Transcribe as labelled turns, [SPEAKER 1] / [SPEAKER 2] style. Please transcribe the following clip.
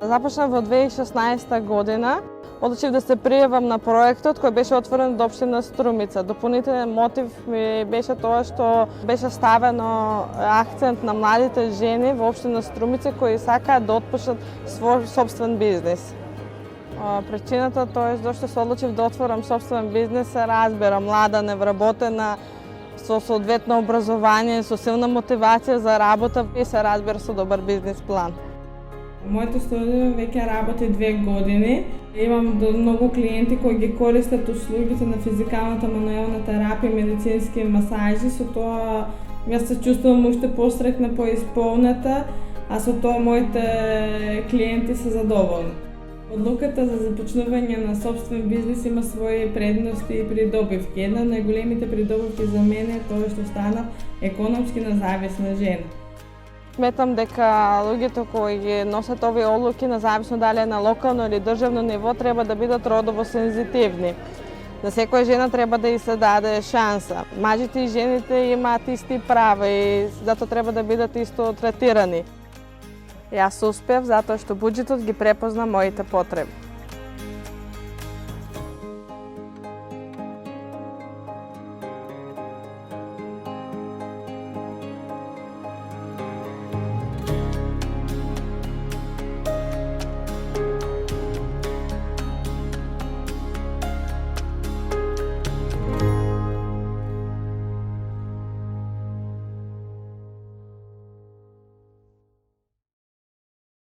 [SPEAKER 1] Започнав во 2016 година. Одлучив да се пријавам на проектот кој беше отворен од општина Струмица. Дополнителен мотив ми беше тоа што беше ставено акцент на младите жени во општина Струмица кои сакаат да отпочнат свој собствен бизнис. Причината тоа е зашто се одлучив да отворам собствен бизнис, се разбира, млада, невработена, со соодветно образование, со силна мотивација за работа и се разбира со добар бизнис план. Моето студио веќе работи 2 години. Имам многу клиенти кои ги користат услугите на физикалната мануелна терапија и медицински масажи. Со тоа јас се чувствувам уште посреќна, поисполната, а со тоа моите клиенти се задоволни. Одлуката за започнување на собствен бизнес има своји предности и придобивки. Една од најголемите придобивки за мене е тоа што станав економски независна жена. Сметам дека луѓето кои ги носат овие одлуки, независно дали е на локално или државно ниво, треба да бидат родово сензитивни. На секоја жена треба да ѝ се даде шанса. Мажите и жените имаат исти права и затоа треба да бидат исто третирани. Јас успев затоа што буџетот ги препозна моите потреби.